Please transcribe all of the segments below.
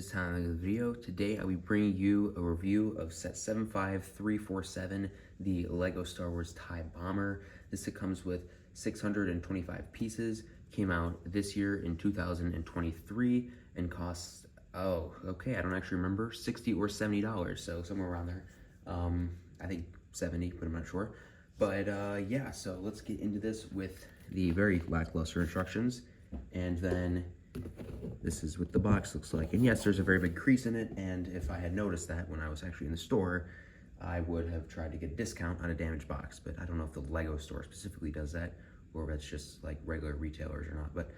is time of the video. Today I'll be bringing you a review of set 75347, the LEGO Star Wars TIE Bomber. This set comes with 625 pieces, came out this year in 2023, and costs, I don't actually remember, $60 or $70, so somewhere around there. I think 70, but I'm not sure. But yeah, so let's get into this with the very lackluster instructions, and then this is what the box looks like. And yes, there's a very big crease in it, and if I had noticed that when I was actually in the store, I would have tried to get a discount on a damaged box, but I don't know if the LEGO store specifically does that, or if that's just like regular retailers or not. But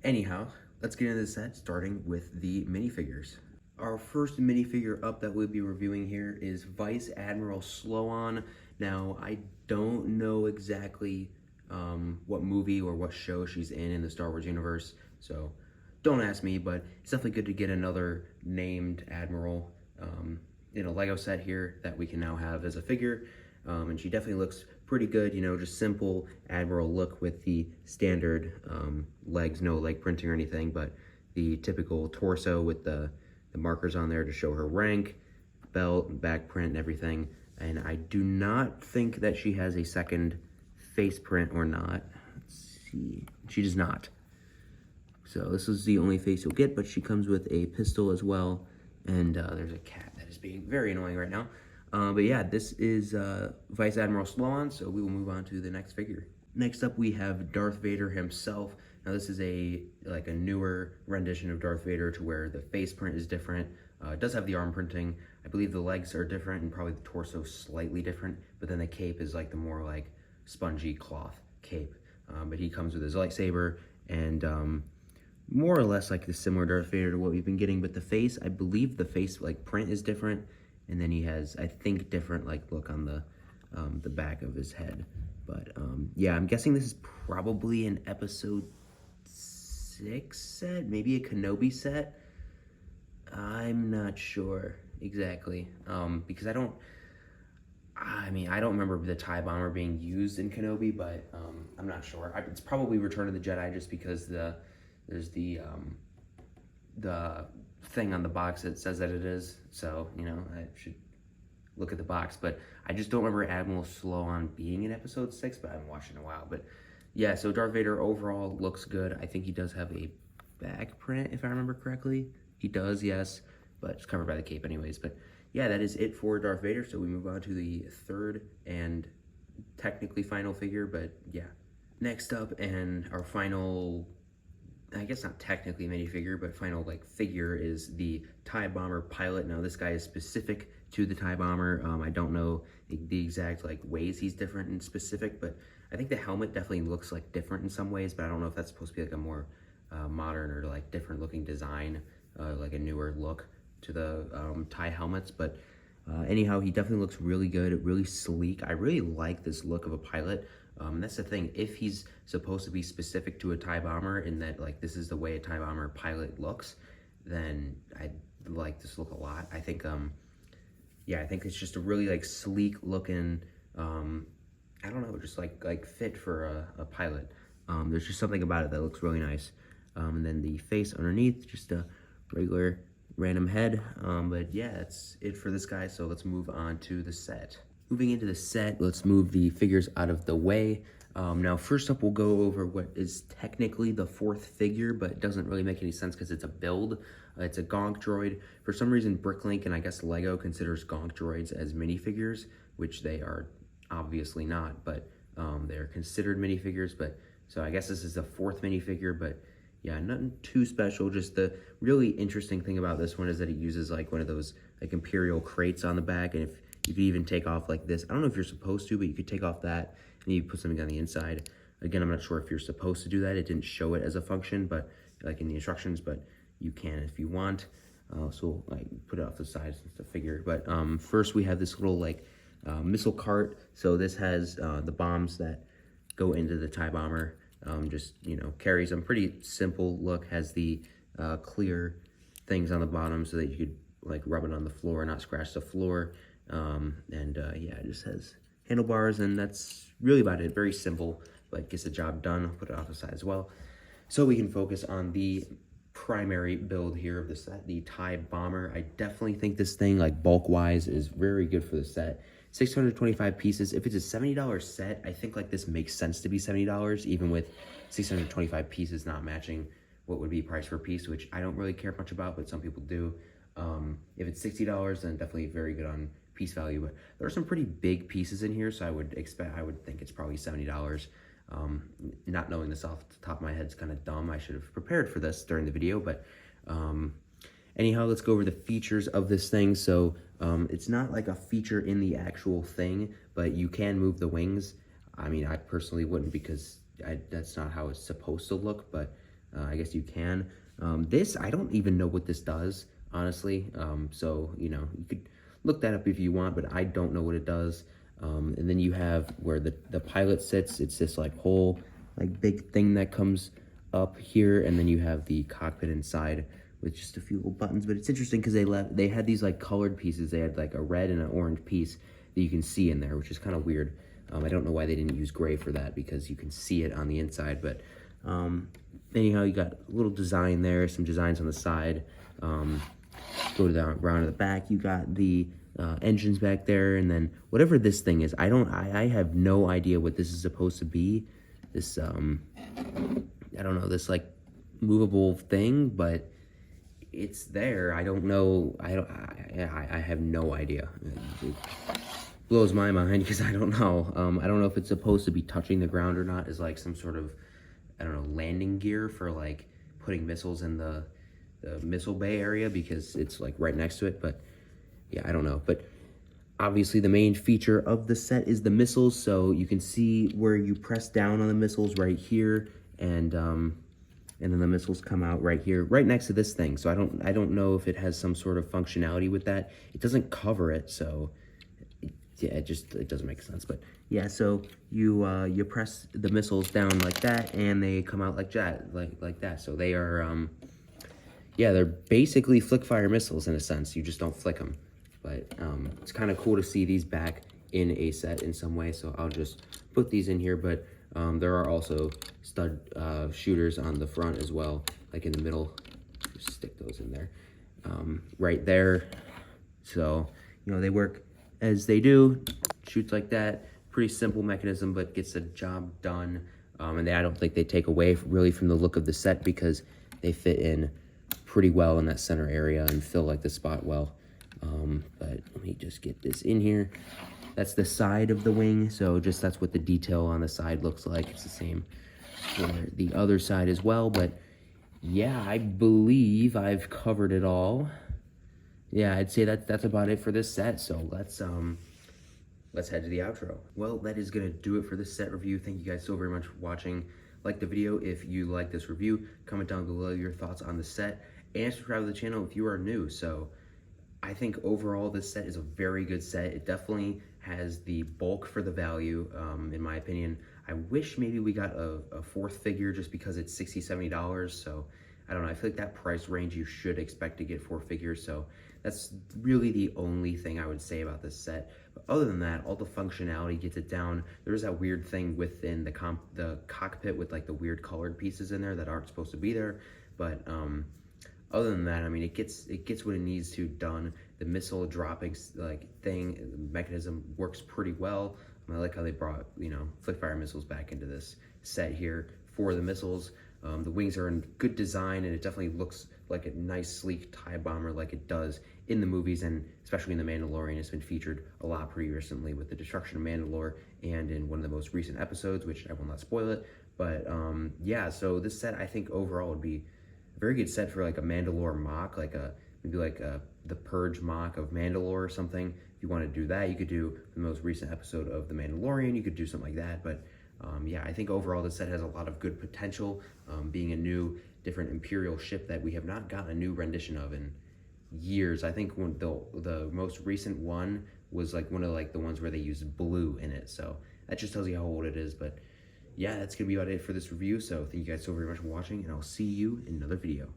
anyhow, let's get into the set, starting with the minifigures. Our first minifigure up that we'll be reviewing here is Vice Admiral Sloan. Now, I don't know exactly what movie or what show she's in the Star Wars universe, so don't ask me, but it's definitely good to get another named Admiral in a LEGO set here that we can now have as a figure. And she definitely looks pretty good, you know, just simple Admiral look with the standard legs, no leg printing or anything, but the typical torso with the markers on there to show her rank, belt, back print, and everything. And I do not think that she has a second face print or not. Let's see. She does not. So this is the only face you'll get, but she comes with a pistol as well. And there's a cat that is being very annoying right now. But yeah, this is Vice Admiral Sloan, so we will move on to the next figure. Next up, we have Darth Vader himself. Now this is a newer rendition of Darth Vader to where the face print is different. It does have the arm printing. I believe the legs are different and probably the torso slightly different, but then the cape is like the more like spongy cloth cape. But he comes with his lightsaber and more or less like the similar Darth Vader to what we've been getting, but the face, I believe the face like print is different, and then he has, I think, different like look on the back of his head. But yeah, I'm guessing this is probably an episode 6 set, maybe a Kenobi set. I'm not sure exactly, because I don't remember the TIE Bomber being used in Kenobi, but I'm not sure. It's probably Return of the Jedi, just because there's the thing on the box that says that it is. So, you know, I should look at the box. But I just don't remember Admiral Sloan being in episode 6, but I haven't watched it in a while. But yeah, so Darth Vader overall looks good. I think he does have a back print, if I remember correctly. He does, yes, but it's covered by the cape anyways. But yeah, that is it for Darth Vader. So we move on to the third and technically final figure, but yeah. Next up, and our final, I guess not technically minifigure, but final like figure, is the TIE Bomber pilot. Now this guy is specific to the TIE Bomber. I don't know the exact like ways he's different and specific, but I think the helmet definitely looks like different in some ways, but I don't know if that's supposed to be like a more modern or like different looking design, like a newer look to the TIE helmets. But anyhow, he definitely looks really good, really sleek. I really like this look of a pilot. That's the thing, if he's supposed to be specific to a TIE Bomber in that like this is the way a TIE Bomber pilot looks, then I like this look a lot. I think yeah, I think it's just a really like sleek looking, I don't know, just like fit for a pilot. There's just something about it that looks really nice. And then the face underneath, just a regular random head. But yeah, that's it for this guy, so let's move on to the set. Moving into the set, let's move the figures out of the way. Now, first up, we'll go over what is technically the fourth figure, but it doesn't really make any sense because it's a build. It's a Gonk droid. For some reason, Bricklink and I guess LEGO considers Gonk droids as minifigures, which they are obviously not, but they're considered minifigures. But so I guess this is the fourth minifigure, but yeah, nothing too special. Just the really interesting thing about this one is that it uses like one of those like Imperial crates on the back, and if you could even take off like this. I don't know if you're supposed to, but you could take off that and you put something on the inside. Again, I'm not sure if you're supposed to do that. It didn't show it as a function, but like in the instructions, but you can if you want. So I put it off the side since the figure. But first we have this little like missile cart. So this has the bombs that go into the TIE Bomber. Just, you know, carries them. Pretty simple look. Has the clear things on the bottom so that you could like rub it on the floor and not scratch the floor. Yeah, it just has handlebars, and that's really about it. Very simple, but gets the job done. I'll put it off the side as well, so we can focus on the primary build here of the set, the TIE Bomber. I definitely think this thing, like bulk-wise, is very good for the set. 625 pieces. If it's a $70 set, I think like this makes sense to be $70, even with 625 pieces not matching what would be price per piece, which I don't really care much about, but some people do. If it's $60, then definitely very good on piece value. But there are some pretty big pieces in here, so I would think it's probably $70. Not knowing this off the top of my head is kind of dumb. I should have prepared for this during the video, but anyhow, let's go over the features of this thing. So it's not like a feature in the actual thing, but you can move the wings. I mean, I personally wouldn't, because that's not how it's supposed to look, but I guess you can. This, I don't even know what this does, honestly. So, you know, you could look that up if you want, but I don't know what it does. And then you have where the pilot sits. It's this like whole like big thing that comes up here, and then you have the cockpit inside with just a few little buttons. But it's interesting because they had these like colored pieces. They had like a red and an orange piece that you can see in there, which is kind of weird. I don't know why they didn't use gray for that, because you can see it on the inside. But anyhow, you got a little design there, some designs on the side. Go to the around to the back, you got the engines back there, and then whatever this thing is, I have no idea what this is supposed to be. This I don't know, this like movable thing, but it's there. I don't know. I have no idea. It blows my mind because I don't know. I don't know if it's supposed to be touching the ground or not, as like some sort of, I don't know, landing gear for like putting missiles in the missile bay area, because it's like right next to it. But yeah, I don't know. But obviously the main feature of the set is the missiles. So you can see where you press down on the missiles right here, and then the missiles come out right here, right next to this thing. So I don't know if it has some sort of functionality with that. It doesn't cover it, so yeah, it doesn't make sense. But yeah, so you press the missiles down like that, and they come out like that, like that. So they are yeah, they're basically flick fire missiles in a sense. You just don't flick them. But it's kind of cool to see these back in a set in some way. So I'll just put these in here. But there are also stud shooters on the front as well, like in the middle. Just stick those in there, right there. So, you know, they work as they do. Shoots like that. Pretty simple mechanism, but gets the job done. And I don't think they take away really from the look of the set, because they fit in pretty well in that center area and fill like the spot well. But let me just get this in here. That's the side of the wing, so just that's what the detail on the side looks like. It's the same for the other side as well. But yeah, I believe I've covered it all. Yeah, I'd say that's about it for this set. So let's head to the outro. Well, that is gonna do it for this set review. Thank you guys so very much for watching. Like the video if you like this review. Comment down below your thoughts on the set, and subscribe to the channel if you are new. So I think overall this set is a very good set. It definitely has the bulk for the value, in my opinion. I wish maybe we got a fourth figure, just because it's $60, $70. So I don't know, I feel like that price range you should expect to get 4 figures. So that's really the only thing I would say about this set. But other than that, all the functionality gets it down. There's that weird thing within the cockpit with like the weird colored pieces in there that aren't supposed to be there. But other than that, I mean, it gets what it needs to done. The missile dropping like thing, the mechanism works pretty well. I like how they brought, you know, flick fire missiles back into this set here for the missiles. The wings are in good design, and it definitely looks like a nice, sleek TIE bomber like it does in the movies, and especially in The Mandalorian. It's been featured a lot pretty recently with the destruction of Mandalore, and in one of the most recent episodes, which I will not spoil it. But yeah, so this set I think overall would be a very good set for like a Mandalore mock, like maybe like the Purge mock of Mandalore or something. If you want to do that, you could do the most recent episode of The Mandalorian. You could do something like that. But yeah, I think overall this set has a lot of good potential, being a new, different Imperial ship that we have not gotten a new rendition of in years. I think when the most recent one was like one of like the ones where they used blue in it. So that just tells you how old it is. But yeah, that's gonna be about it for this review. So thank you guys so very much for watching, and I'll see you in another video.